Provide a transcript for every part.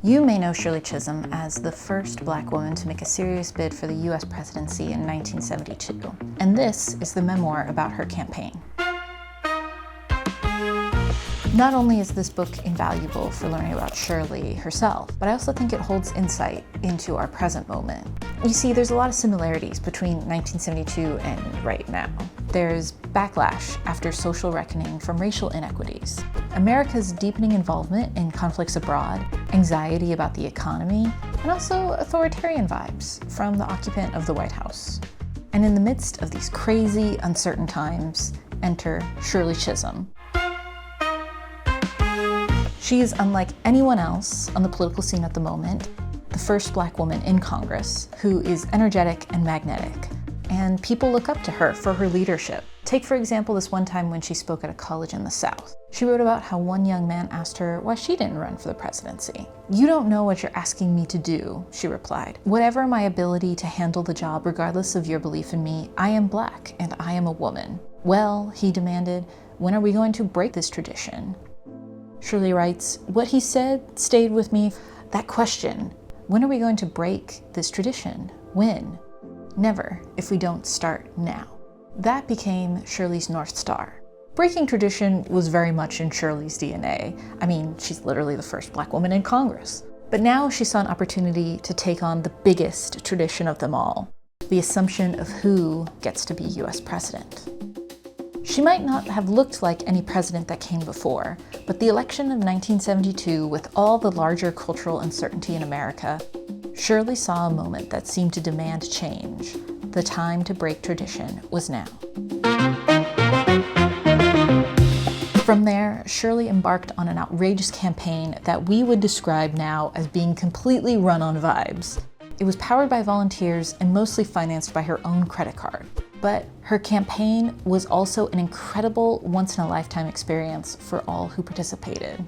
You may know Shirley Chisholm as the first Black woman to make a serious bid for the U.S. presidency in 1972, and this is the memoir about her campaign. Not only is this book invaluable for learning about Shirley herself, but I also think it holds insight into our present moment. You see, there's a lot of similarities between 1972 and right now. There's backlash after social reckoning from racial inequities, America's deepening involvement in conflicts abroad, anxiety about the economy, and also authoritarian vibes from the occupant of the White House. And in the midst of these crazy, uncertain times, enter Shirley Chisholm. She is unlike anyone else on the political scene at the moment, the first Black woman in Congress who is energetic and magnetic, and people look up to her for her leadership. Take, for example, this one time when she spoke at a college in the South. She wrote about how one young man asked her why she didn't run for the presidency. "You don't know what you're asking me to do," she replied. "Whatever my ability to handle the job, regardless of your belief in me, I am Black and I am a woman." "Well," he demanded, "when are we going to break this tradition?" Shirley writes, "What he said stayed with me. That question, when are we going to break this tradition? When? Never, if we don't start now." That became Shirley's North Star. Breaking tradition was very much in Shirley's DNA. I mean, she's literally the first Black woman in Congress. But now she saw an opportunity to take on the biggest tradition of them all, the assumption of who gets to be US president. She might not have looked like any president that came before, but the election of 1972, with all the larger cultural uncertainty in America, Shirley saw a moment that seemed to demand change. The time to break tradition was now. From there, Shirley embarked on an outrageous campaign that we would describe now as being completely run on vibes. It was powered by volunteers and mostly financed by her own credit card. But her campaign was also an incredible once-in-a-lifetime experience for all who participated.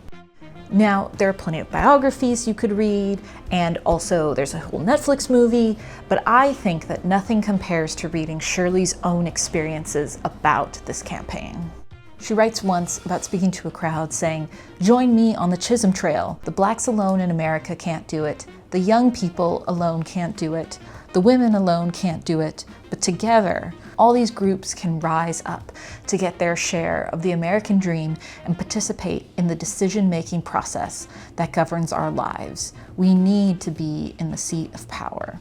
Now, there are plenty of biographies you could read, and also there's a whole Netflix movie, but I think that nothing compares to reading Shirley's own experiences about this campaign. She writes once about speaking to a crowd saying, "Join me on the Chisholm Trail. The Blacks alone in America can't do it. The young people alone can't do it. The women alone can't do it. But together, all these groups can rise up to get their share of the American dream and participate in the decision-making process that governs our lives. We need to be in the seat of power."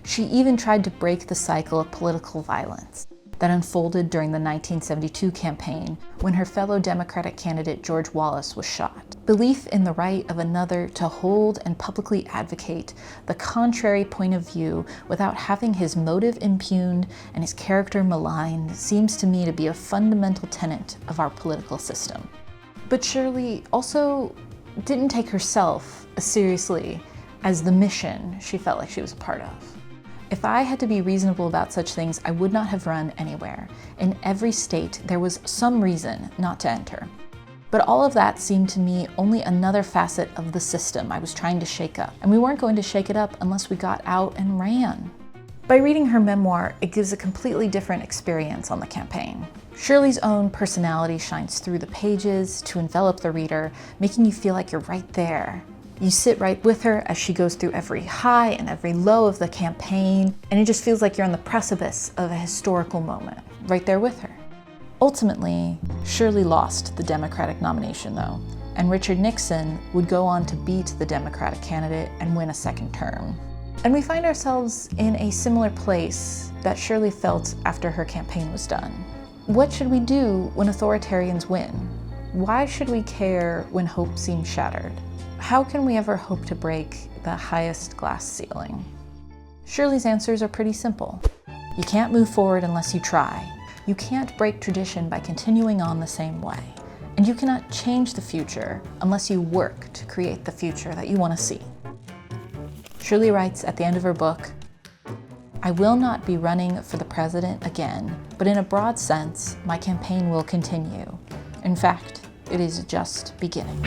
She even tried to break the cycle of political violence that unfolded during the 1972 campaign when her fellow Democratic candidate George Wallace was shot. Belief in the right of another to hold and publicly advocate the contrary point of view without having his motive impugned and his character maligned seems to me to be a fundamental tenet of our political system. But Shirley also didn't take herself as seriously as the mission she felt like she was a part of. "If I had to be reasonable about such things, I would not have run anywhere. In every state, there was some reason not to enter. But all of that seemed to me only another facet of the system I was trying to shake up, and we weren't going to shake it up unless we got out and ran." By reading her memoir, it gives a completely different experience on the campaign. Shirley's own personality shines through the pages to envelop the reader, making you feel like you're right there. You sit right with her as she goes through every high and every low of the campaign, and it just feels like you're on the precipice of a historical moment, right there with her. Ultimately, Shirley lost the Democratic nomination though, and Richard Nixon would go on to beat the Democratic candidate and win a second term. And we find ourselves in a similar place that Shirley felt after her campaign was done. What should we do when authoritarians win? Why should we care when hope seems shattered? How can we ever hope to break the highest glass ceiling? Shirley's answers are pretty simple. You can't move forward unless you try. You can't break tradition by continuing on the same way. And you cannot change the future unless you work to create the future that you want to see. Shirley writes at the end of her book, "I will not be running for the president again, but in a broad sense, my campaign will continue. In fact, it is just beginning."